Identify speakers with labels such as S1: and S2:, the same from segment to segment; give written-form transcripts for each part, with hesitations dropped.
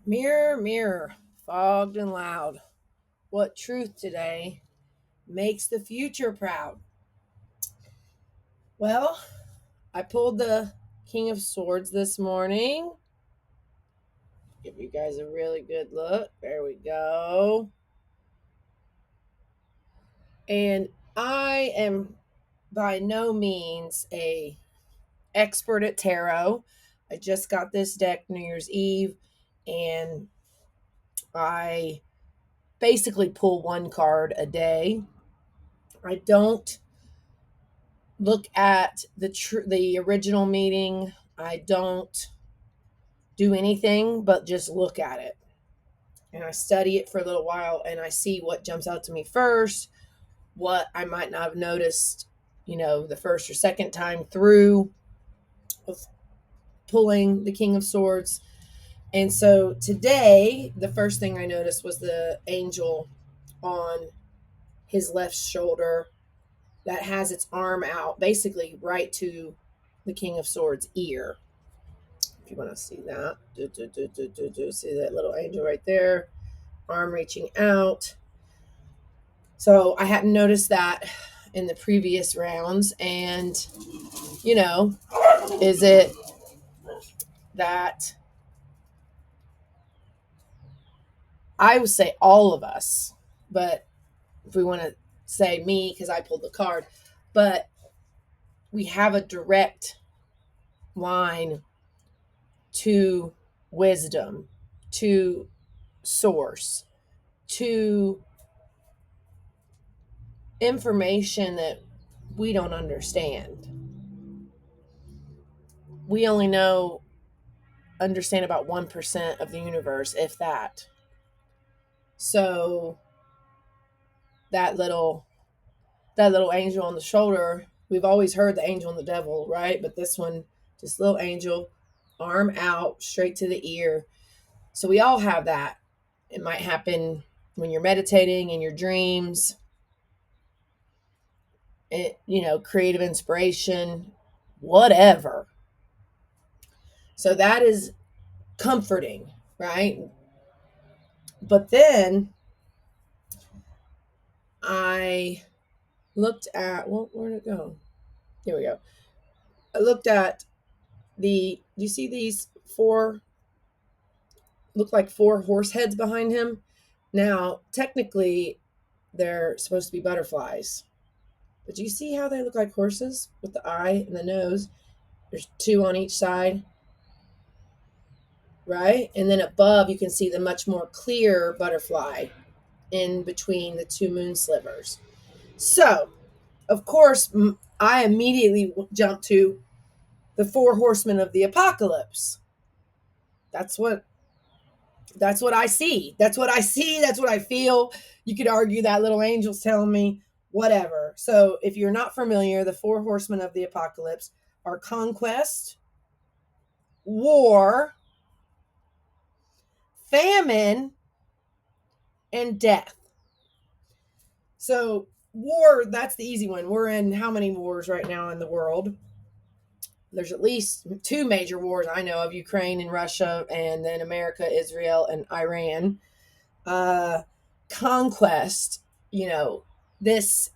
S1: Mirror, mirror, fogged and loud, what truth today makes the future proud? Well, I pulled the King of Swords this morning. Give you guys a really good look. There we go. And I am by no means a expert at tarot. I just got this deck New Year's Eve, and I basically pull one card a day. I don't look at the original meeting. I don't do anything but just look at it. And I study it for a little while and I see what jumps out to me first, what I might not have noticed, the first or second time through of pulling the King of Swords. And so today, the first thing I noticed was the angel on his left shoulder that has its arm out, basically right to the King of Swords' ear. If you want to see that, see that little angel right there, arm reaching out. So I hadn't noticed that in the previous rounds. And, is it that I would say all of us, but if we want to say me, because I pulled the card, but we have a direct line to wisdom, to source, to information that we don't understand. We only understand about 1% of the universe, if that. So that little angel on the shoulder, we've always heard the angel and the devil, right? But this one, just little angel, arm out, straight to the ear. So we all have that. It might happen when you're meditating in your dreams. Creative inspiration, whatever. So that is comforting, right? But then I looked at, well, where'd it go? Here we go. I looked at you see these look like four horse heads behind him? Now, technically, they're supposed to be butterflies. But do you see how they look like horses with the eye and the nose? There's two on each side, right? And then above, you can see the much more clear butterfly in between the two moon slivers. So, of course, I immediately jumped to the four horsemen of the apocalypse. That's what I see. That's what I see. That's what I feel. You could argue that little angel's telling me whatever. So, if you're not familiar, the four horsemen of the apocalypse are conquest, war, famine, and death. So, war, that's the easy one. We're in how many wars right now in the world? There's at least two major wars I know of: Ukraine and Russia, and then America, Israel, and Iran. Conquest, this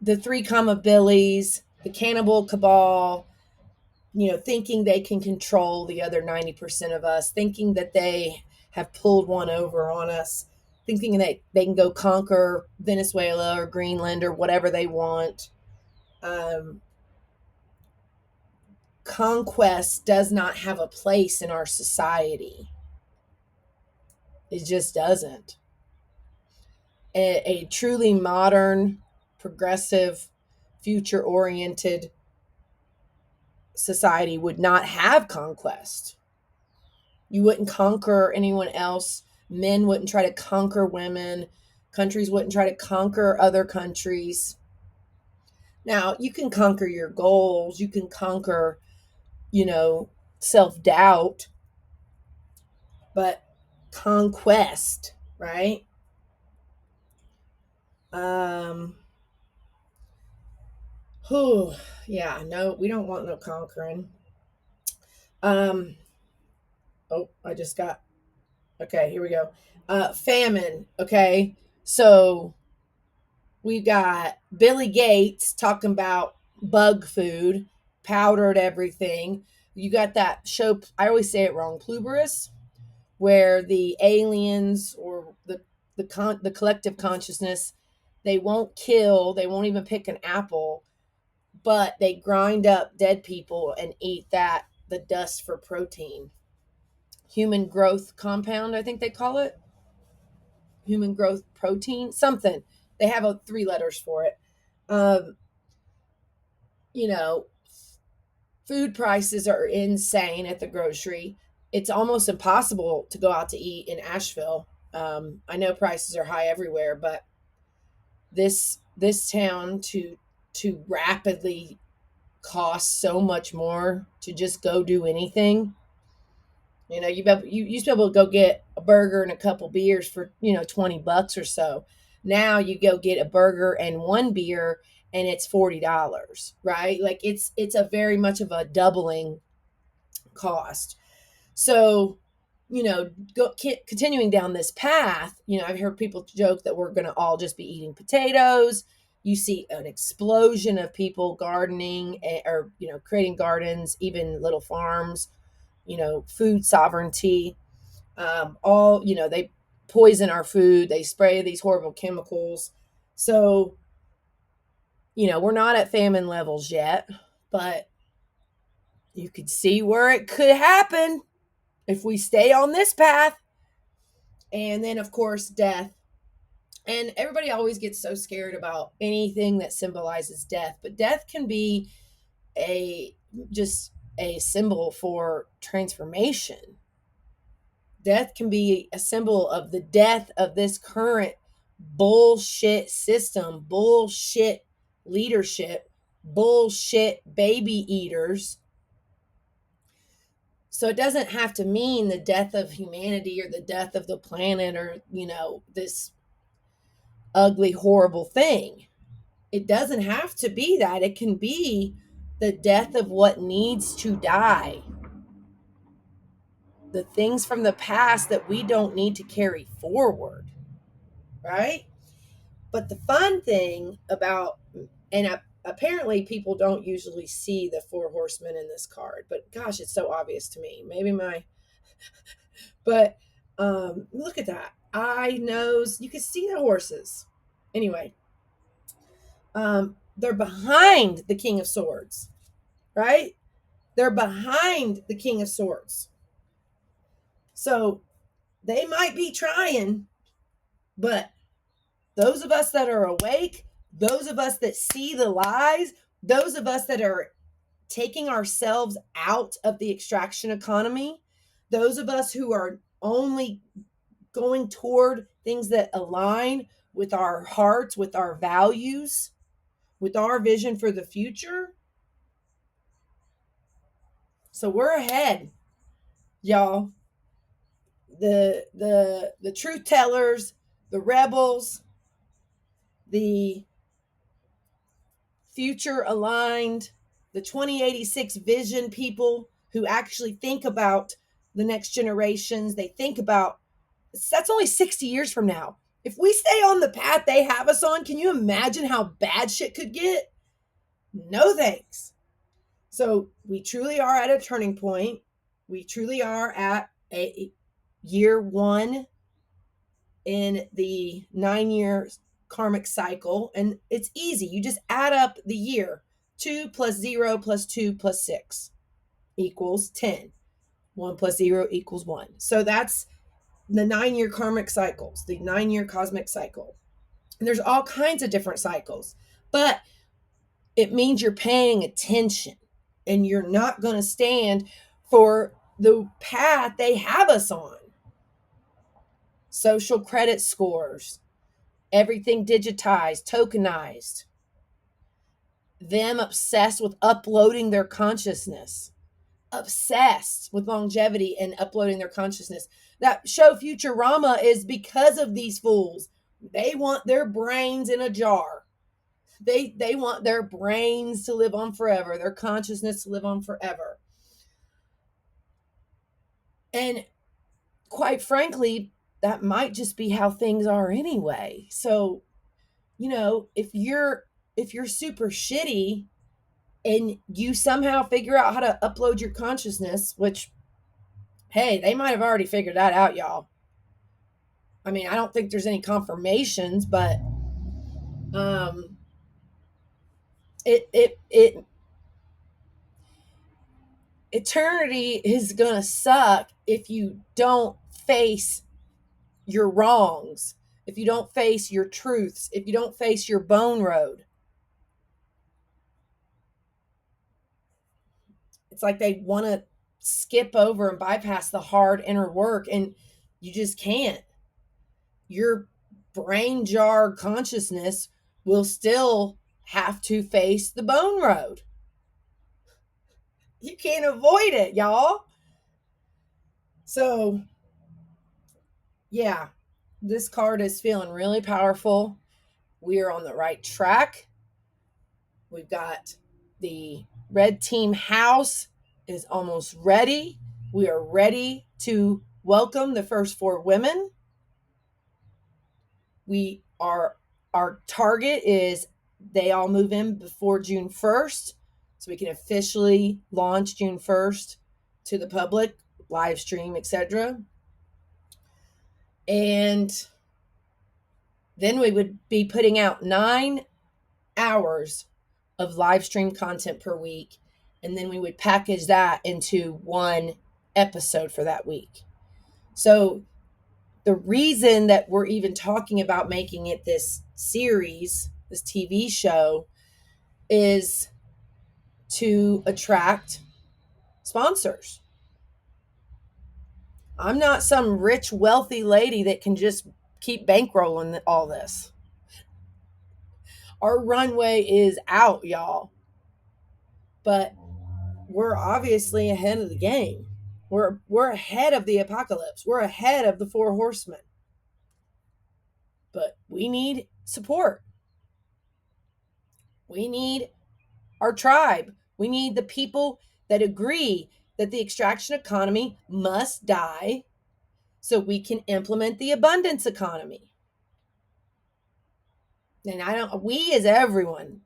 S1: the three comma billies, the cannibal cabal, thinking they can control the other 90% of us, thinking that they have pulled one over on us, thinking that they can go conquer Venezuela or Greenland or whatever they want. Conquest does not have a place in our society. It just doesn't. A truly modern, progressive, future oriented society would not have conquest. You wouldn't conquer anyone else. Men wouldn't try to conquer women. Countries wouldn't try to conquer other countries. Now, you can conquer your goals. You can conquer, self-doubt. But conquest, right? Whew, yeah, no, we don't want no conquering. Um, Oh, I just got, okay, here we go. Famine. Okay. So we've got Billy Gates talking about bug food, powdered everything. You got that show, I always say it wrong, Pluberus, where the aliens or the collective consciousness, they won't kill, they won't even pick an apple, but they grind up dead people and eat that, the dust, for protein. Human growth compound, I think they call it. Human growth protein, something. They have three letters for it. Um, you know, food prices are insane at the grocery. It's almost impossible to go out to eat in Asheville. I know prices are high everywhere, but this town to rapidly cost so much more to just go do anything. You know, you used to be able to go get a burger and a couple beers for, $20 or so. Now you go get a burger and one beer and it's $40, right? Like it's a very much of a doubling cost. So, continuing down this path, I've heard people joke that we're going to all just be eating potatoes. You see an explosion of people gardening, or, creating gardens, even little farms, food sovereignty. All, they poison our food. They spray these horrible chemicals. So, we're not at famine levels yet, but you could see where it could happen if we stay on this path. And then, of course, death. And everybody always gets so scared about anything that symbolizes death, but death can be a just a symbol for transformation. Death can be a symbol of the death of this current bullshit system, bullshit leadership, bullshit baby eaters. So it doesn't have to mean the death of humanity or the death of the planet, or, this ugly, horrible thing. It doesn't have to be that. It can be the death of what needs to die. The things from the past that we don't need to carry forward, right? But the fun thing about, and apparently people don't usually see the four horsemen in this card, but gosh, it's so obvious to me. But look at that. Eye, nose, you can see the horses. Anyway, they're behind the King of Swords, right? They're behind the King of Swords. So they might be trying, but those of us that are awake, those of us that see the lies, those of us that are taking ourselves out of the extraction economy, those of us who are only going toward things that align with our hearts, with our values, with our vision for the future. So we're ahead, y'all. The truth tellers, the rebels, the future aligned, the 2086 vision people who actually think about the next generations. They think about, that's only 60 years from now. If we stay on the path they have us on, can you imagine how bad shit could get? No thanks. So we truly are at a turning point. We truly are at a year one in the 9-year karmic cycle. And it's easy. You just add up the year. 2 plus 0 plus 2 plus 6 equals 10. 1 plus 0 equals 1. So that's the 9-year karmic cycles, the 9-year cosmic cycle. And there's all kinds of different cycles, but it means you're paying attention and you're not going to stand for the path they have us on. Social credit scores, everything digitized, tokenized, them obsessed with uploading their consciousness, obsessed with longevity and uploading their consciousness. That show Futurama is because of these fools. They want their brains in a jar. They want their brains to live on forever, their consciousness to live on forever. And quite frankly, that might just be how things are anyway. So, if you're super shitty and you somehow figure out how to upload your consciousness, which, hey, they might have already figured that out, y'all. I mean, I don't think there's any confirmations, but um it eternity is going to suck if you don't face your wrongs, if you don't face your truths, if you don't face your bone road. It's like they want to skip over and bypass the hard inner work, and you just can't. Your brain jar consciousness will still have to face the bone road. You can't avoid it, y'all. So, yeah, this card is feeling really powerful. We are on the right track. We've got the red team house is almost ready. We are ready to welcome the first 4 women. Our target is they all move in before June 1st, so we can officially launch June 1st to the public, live stream, etc. And then we would be putting out 9 hours of live stream content per week, and then we would package that into one episode for that week. So the reason that we're even talking about making it this series, this TV show, is to attract sponsors. I'm not some rich, wealthy lady that can just keep bankrolling all this. Our runway is out, y'all. But we're obviously ahead of the game. We're ahead of the apocalypse. We're ahead of the 4 horsemen. But we need support. We need our tribe. We need the people that agree that the extraction economy must die so we can implement the abundance economy. And we as everyone.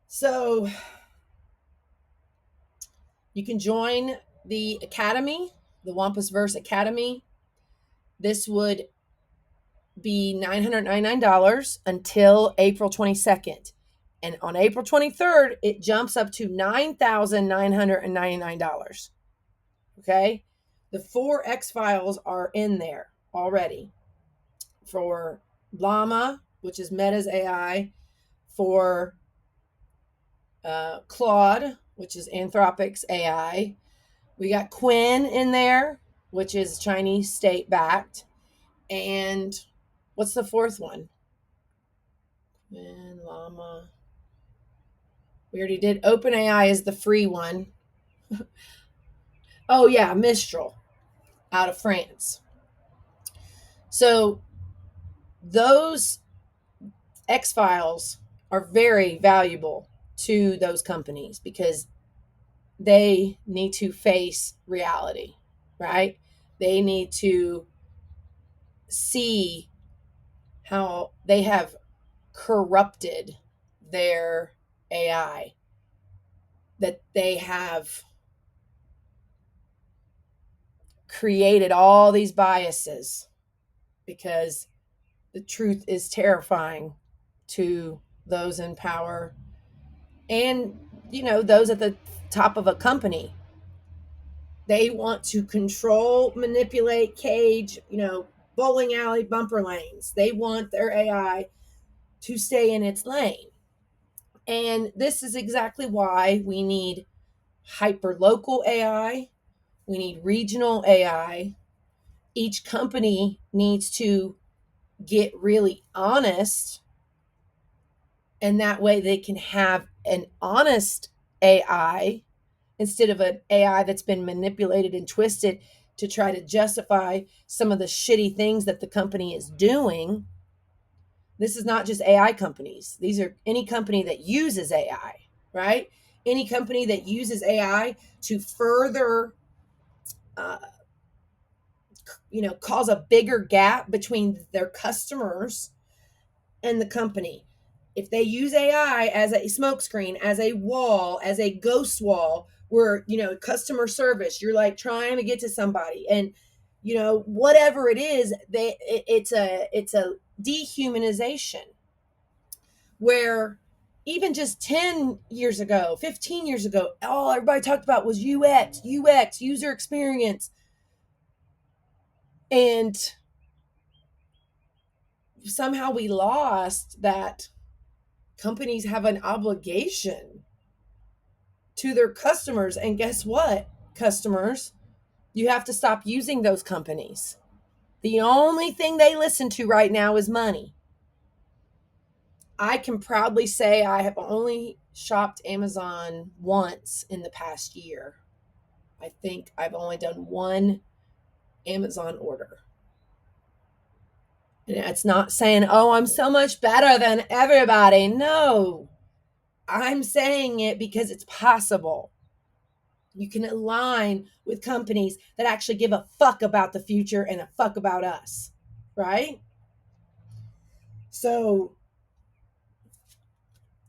S1: So you can join the academy, the Wampusverse Academy. This would be $999 until April 22nd. And on April 23rd, it jumps up to $9,999. Okay? The 4 X files are in there already for Llama, which is Meta's AI, for Claude, which is Anthropic's AI. We got Quinn in there, which is Chinese state backed. And what's the 4th one? Quinn, Llama. We already did. OpenAI is the free one. Oh, yeah, Mistral out of France. So those X files are very valuable to those companies because they need to face reality, right? They need to see how they have corrupted their AI, that they have created all these biases, because the truth is terrifying to those in power and, those at the top of a company. They want to control, manipulate, cage, bowling alley bumper lanes. They want their AI to stay in its lane. And this is exactly why we need hyper local AI. We need regional AI. Each company needs to get really honest, and that way they can have an honest AI instead of an AI that's been manipulated and twisted to try to justify some of the shitty things that the company is doing. This is not just AI companies. These are any company that uses AI, right? Any company that uses AI to further, uh, cause a bigger gap between their customers and the company. If they use AI as a smokescreen, as a wall, as a ghost wall, where, customer service, you're like trying to get to somebody, and whatever it is, it's a dehumanization, where even just 10 years ago, 15 years ago, all everybody talked about was UX, user experience. And somehow we lost that companies have an obligation to their customers. And guess what, customers? You have to stop using those companies. The only thing they listen to right now is money. I can proudly say I have only shopped Amazon once in the past year. I think I've only done one Amazon order. And it's not saying, oh, I'm so much better than everybody. No, I'm saying it because it's possible. You can align with companies that actually give a fuck about the future and a fuck about us, right? So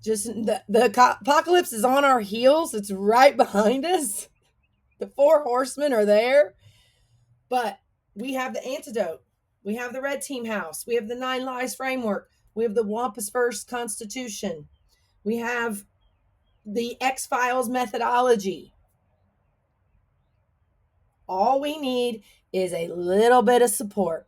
S1: just the apocalypse is on our heels. It's right behind us. The four horsemen are there, but we have the antidote. We have the red team house. We have the 9 lies framework. We have the Wampus First Constitution. We have the X-Files methodology. All we need is a little bit of support.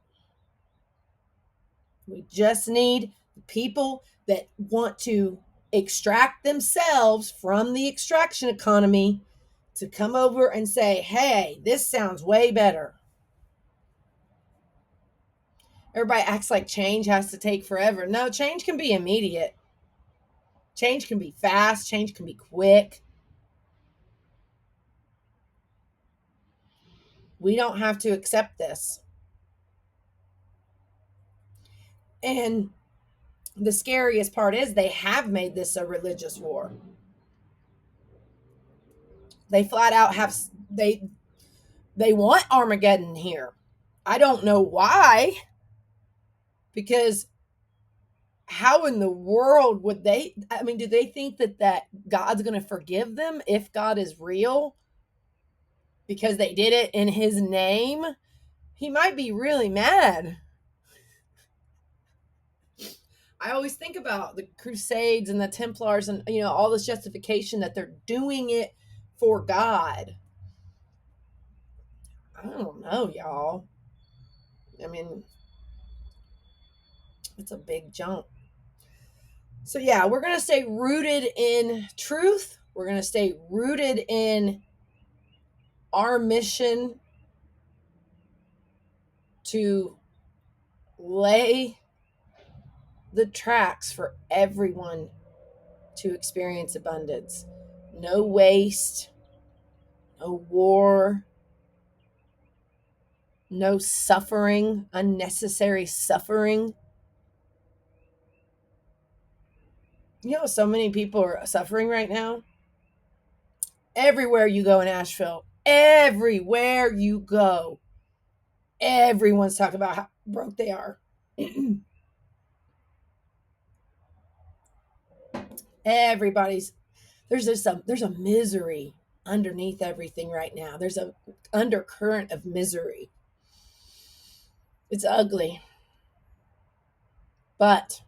S1: We just need people that want to extract themselves from the extraction economy to come over and say, hey, this sounds way better. Everybody acts like change has to take forever. No, change can be immediate. Change can be fast. Change can be quick. We don't have to accept this. And the scariest part is they have made this a religious war. They flat out have they want Armageddon here. I don't know why, because how in the world would they, I mean, do they think that God's going to forgive them if God is real because they did it in his name? He might be really mad. I always think about the Crusades and the Templars and, all this justification that they're doing it for God. I don't know, y'all. I mean, it's a big jump. So, yeah, we're going to stay rooted in truth. We're going to stay rooted in our mission to lay the tracks for everyone to experience abundance. No waste, no war, no suffering, unnecessary suffering. So many people are suffering right now. Everywhere you go in Asheville, everywhere you go, everyone's talking about how broke they are. Everybody's there's a misery underneath everything right now. There's a undercurrent of misery. It's ugly. But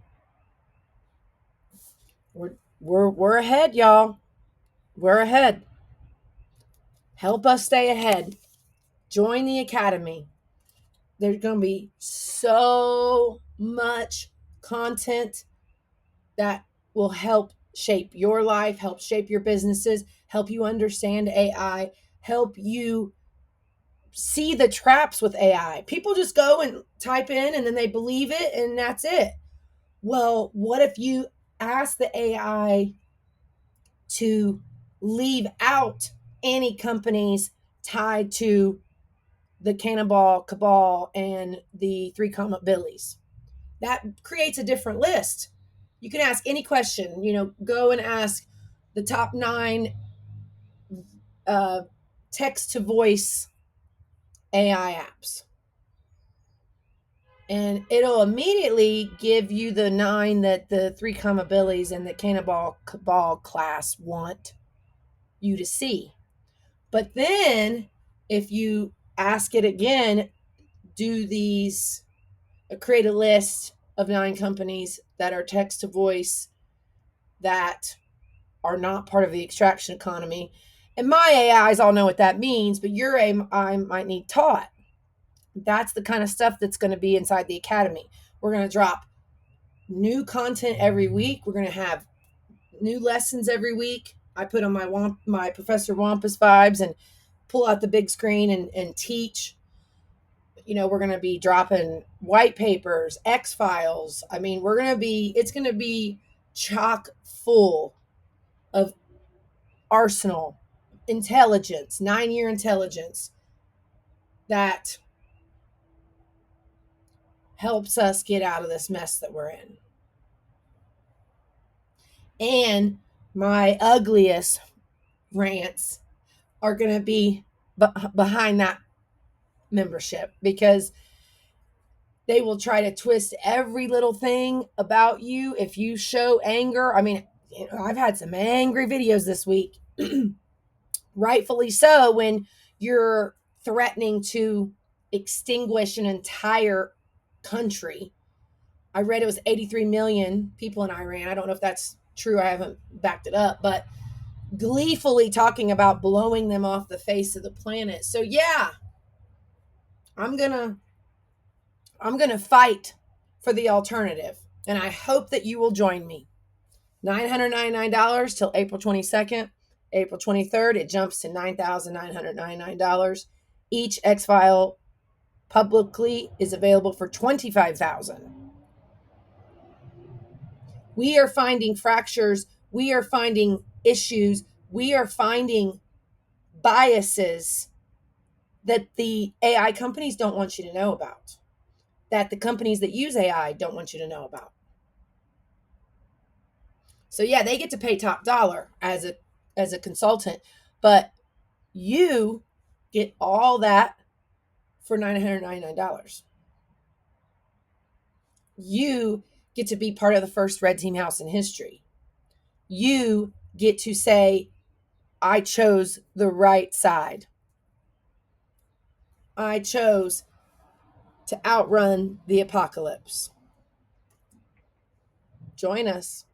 S1: we're ahead, y'all. We're ahead. Help us stay ahead. Join the academy. There's going to be so much content that will help shape your life, help shape your businesses, help you understand AI, help you see the traps with AI. People just go and type in and then they believe it and that's it. Well, what if you ask the AI to leave out any companies tied to the Cannonball Cabal and the Three Comma Billies? That creates a different list. You can ask any question, go and ask the top 9 text to voice AI apps. And it'll immediately give you the 9 that the 3 comma billies and the Cannonball Cabal class want you to see. But then if you ask it again, create a list of 9 companies that are text to voice that are not part of the extraction economy. And my AIs all know what that means, but your AI might need taught. That's the kind of stuff that's going to be inside the academy. We're going to drop new content every week. We're going to have new lessons every week. I put on my Professor Wampus vibes and pull out the big screen and teach. We're going to be dropping white papers, X files. I mean, it's going to be chock full of arsenal, intelligence, 9-year intelligence that helps us get out of this mess that we're in. And my ugliest rants are going to be behind that membership, because they will try to twist every little thing about you. If you show anger, I mean, I've had some angry videos this week, rightfully so, when you're threatening to extinguish an entire country. I read it was 83 million people in Iran. I don't know if that's true. I haven't backed it up, but gleefully talking about blowing them off the face of the planet. So yeah, I'm going to fight for the alternative, and I hope that you will join me. $999 till April 22nd. April 23rd, it jumps to $9,999. Each X file publicly is available for $25,000. We are finding fractures. We are finding issues. We are finding biases that the AI companies don't want you to know about, that the companies that use AI don't want you to know about. So yeah, they get to pay top dollar as a consultant, but you get all that for $999. You get to be part of the first red team house in history. You get to say, I chose the right side. I chose to outrun the apocalypse. Join us.